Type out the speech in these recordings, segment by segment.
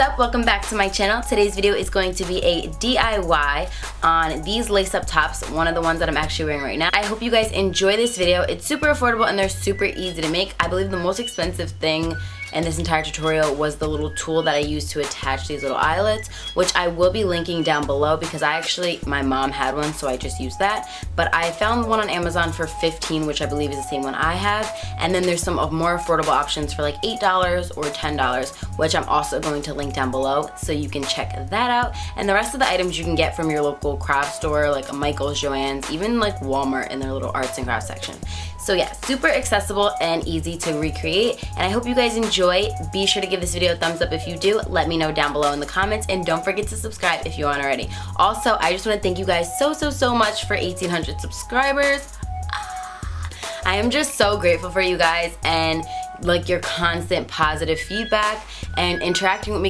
up? Welcome back to my channel. Today's video is going to be a DIY on these lace-up tops, one of the ones that I'm actually wearing right now. I hope you guys enjoy this video. It's super affordable and they're super easy to make. I believe the most expensive thing in this entire tutorial was the little tool that I used to attach these little eyelets, which I will be linking down below because my mom had one, so I just used that. But I found one on Amazon for $15, which I believe is the same one I have. And then there's some more affordable options for like $8 or $10, which I'm also going to link down below, so you can check that out. And the rest of the items you can get from your local craft store, like Michael's, Joann's, even like Walmart in their little arts and crafts section. So yeah, super accessible and easy to recreate, and I hope you guys enjoy. Be sure to give this video a thumbs up if you do. Let me know down below in the comments, and don't forget to subscribe if you aren't already. Also, I just want to thank you guys so much for 1,800 subscribers. I am just so grateful for you guys and like your constant positive feedback and interacting with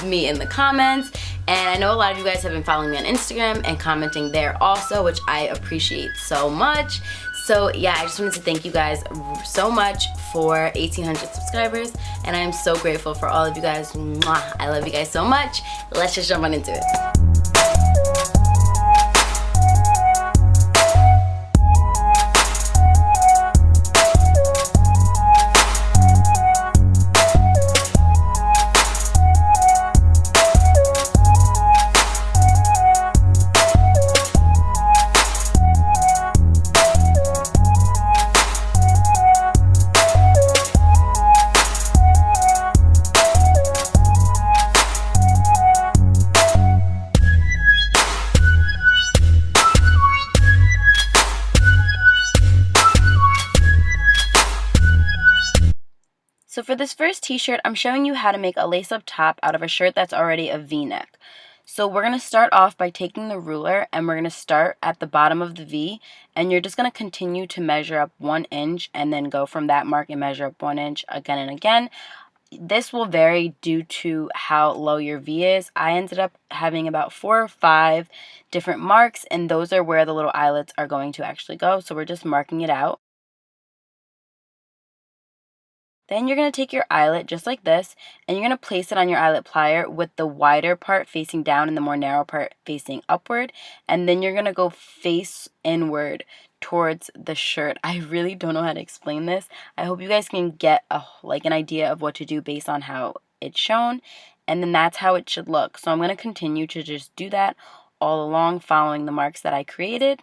me in the comments. And I know a lot of you guys have been following me on Instagram and commenting there also, which I appreciate so much. So yeah, I just wanted to thank you guys so much for 1,800 subscribers, and I am so grateful for all of you guys. Mwah. I love you guys so much. Let's just jump on into it. So for this first t-shirt, I'm showing you how to make a lace-up top out of a shirt that's already a V-neck. So we're going to start off by taking the ruler, and we're going to start at the bottom of the V, and you're just going to continue to measure up 1 inch and then go from that mark and measure up 1 inch again and again. This will vary due to how low your V is. I ended up having about 4 or 5 different marks, and those are where the little eyelets are going to actually go. So we're just marking it out. Then you're going to take your eyelet just like this, and you're going to place it on your eyelet plier with the wider part facing down and the more narrow part facing upward. And then you're going to go face inward towards the shirt. I really don't know how to explain this. I hope you guys can get an idea of what to do based on how it's shown. And then that's how it should look. So I'm going to continue to just do that all along, following the marks that I created.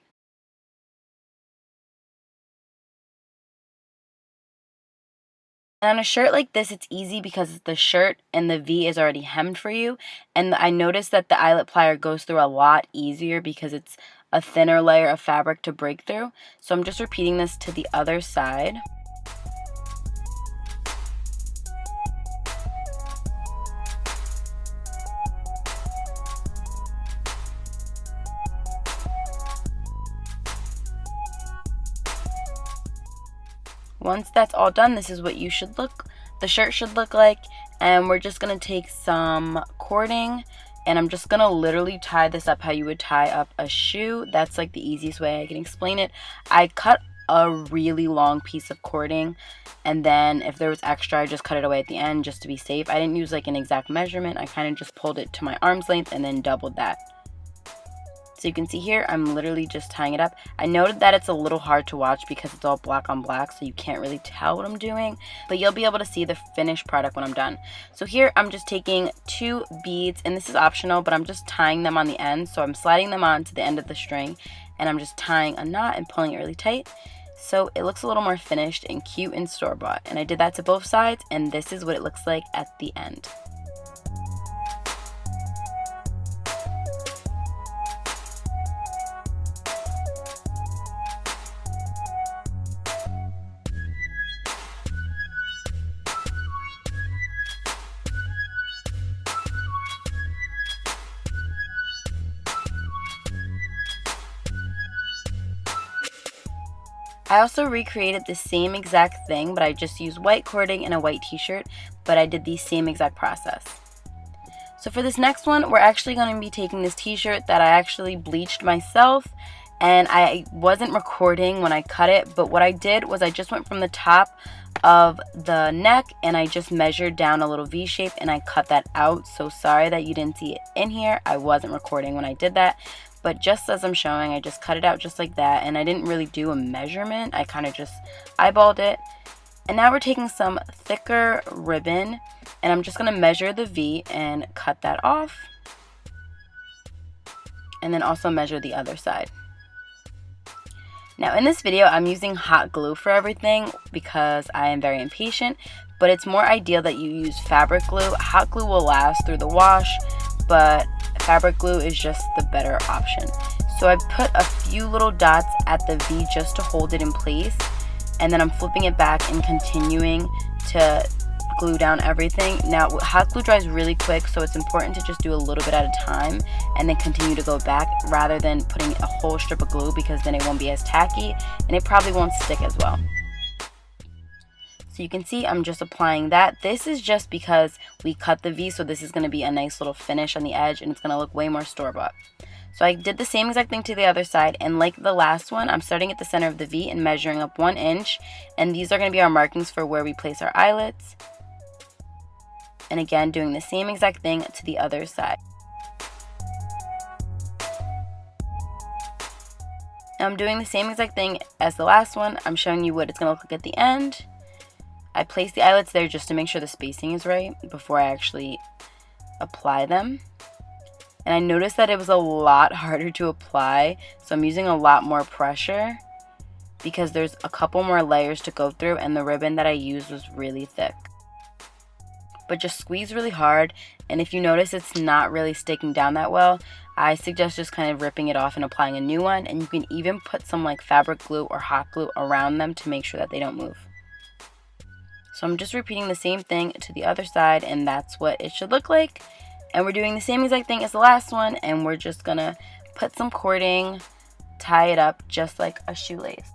And on a shirt like this, it's easy because the shirt and the V is already hemmed for you. And I noticed that the eyelet plier goes through a lot easier because it's a thinner layer of fabric to break through. So I'm just repeating this to the other side. Once that's all done, this is what the shirt should look like. And we're just going to take some cording, and I'm just going to literally tie this up how you would tie up a shoe. That's like the easiest way I can explain it. I cut a really long piece of cording, and then if there was extra, I just cut it away at the end just to be safe. I didn't use like an exact measurement. I kind of just pulled it to my arm's length and then doubled that. So you can see here, I'm literally just tying it up. I noted that it's a little hard to watch because it's all black on black, so you can't really tell what I'm doing, but you'll be able to see the finished product when I'm done. So here, I'm just taking 2 beads, and this is optional, but I'm just tying them on the end. So I'm sliding them on to the end of the string, and I'm just tying a knot and pulling it really tight. So it looks a little more finished and cute and store-bought. And I did that to both sides, and this is what it looks like at the end. I also recreated the same exact thing, but I just used white cording and a white t-shirt, but I did the same exact process. So for this next one, we're actually going to be taking this t-shirt that I actually bleached myself, and I wasn't recording when I cut it, but what I did was I just went from the top of the neck and I just measured down a little V shape and I cut that out. So sorry that you didn't see it in here. I wasn't recording when I did that, but just as I'm showing, I just cut it out just like that, and I didn't really do a measurement. I kind of just eyeballed it. And now we're taking some thicker ribbon and I'm just going to measure the V and cut that off, and then also measure the other side. Now in this video, I'm using hot glue for everything because I am very impatient, but it's more ideal that you use fabric glue. Hot glue will last through the wash, but fabric glue is just the better option. So I put a few little dots at the V just to hold it in place, and then I'm flipping it back and continuing to glue down everything. Now hot glue dries really quick, so it's important to just do a little bit at a time and then continue to go back rather than putting a whole strip of glue, because then it won't be as tacky and it probably won't stick as well. So you can see I'm just applying that. This is just because we cut the V, so this is going to be a nice little finish on the edge and it's going to look way more store-bought. So I did the same exact thing to the other side, and like the last one, I'm starting at the center of the V and measuring up 1 inch, and these are going to be our markings for where we place our eyelets. And again, doing the same exact thing to the other side. I'm doing the same exact thing as the last one. I'm showing you what it's going to look like at the end. I place the eyelets there just to make sure the spacing is right before I actually apply them. And I noticed that it was a lot harder to apply, so I'm using a lot more pressure because there's a couple more layers to go through, and the ribbon that I used was really thick. But just squeeze really hard, and if you notice it's not really sticking down that well, I suggest just kind of ripping it off and applying a new one, and you can even put some like fabric glue or hot glue around them to make sure that they don't move. So I'm just repeating the same thing to the other side, and that's what it should look like. And we're doing the same exact thing as the last one, and we're just gonna put some cording, tie it up just like a shoelace.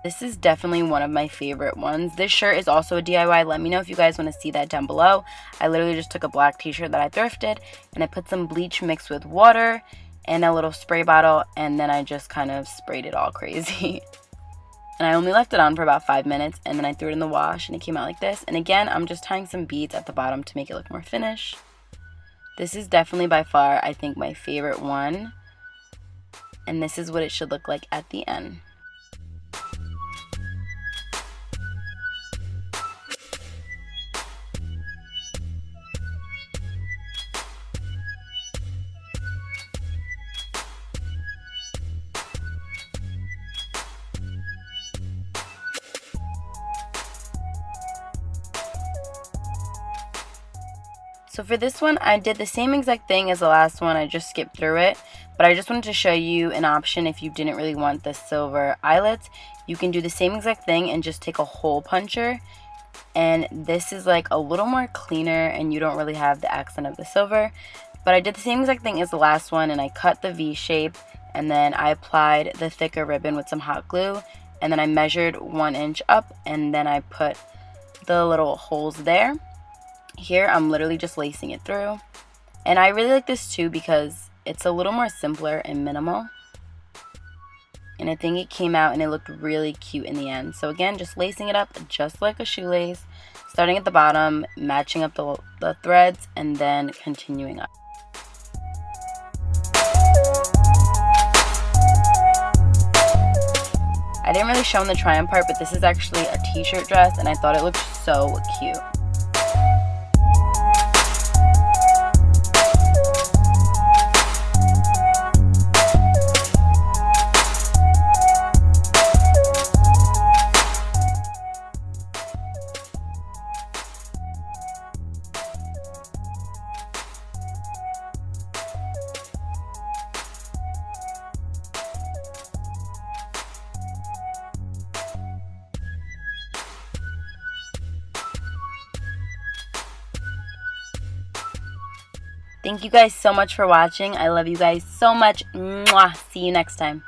This is definitely one of my favorite ones. This shirt is also a DIY. Let me know if you guys want to see that down below. I literally just took a black t-shirt that I thrifted, and I put some bleach mixed with water and a little spray bottle, and then I just kind of sprayed it all crazy. And I only left it on for about 5 minutes, and then I threw it in the wash and it came out like this. And again, I'm just tying some beads at the bottom to make it look more finished. This is definitely by far, I think, my favorite one. And this is what it should look like at the end. So for this one, I did the same exact thing as the last one. I just skipped through it, but I just wanted to show you an option if you didn't really want the silver eyelets. You can do the same exact thing and just take a hole puncher, and this is like a little more cleaner and you don't really have the accent of the silver. But I did the same exact thing as the last one, and I cut the V shape, and then I applied the thicker ribbon with some hot glue, and then I measured 1 inch up, and then I put the little holes there. Here I'm literally just lacing it through, and I really like this too because it's a little more simpler and minimal, and I think it came out and it looked really cute in the end. So again, just lacing it up just like a shoelace, starting at the bottom, matching up the threads, and then continuing up. I didn't really show in the try-on part, but this is actually a t-shirt dress, and I thought it looked so cute. Thank you guys so much for watching. I love you guys so much. Mwah. See you next time.